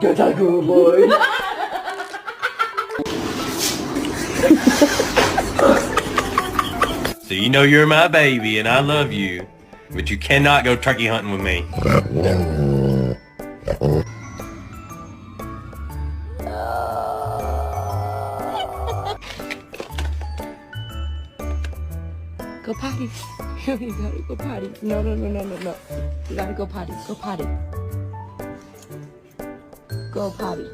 That's a good boy. So you know you're my baby and I love you, but you cannot go turkey hunting with me. Go potty. You gotta go potty. No. You gotta go potty. Go potty. Go potty.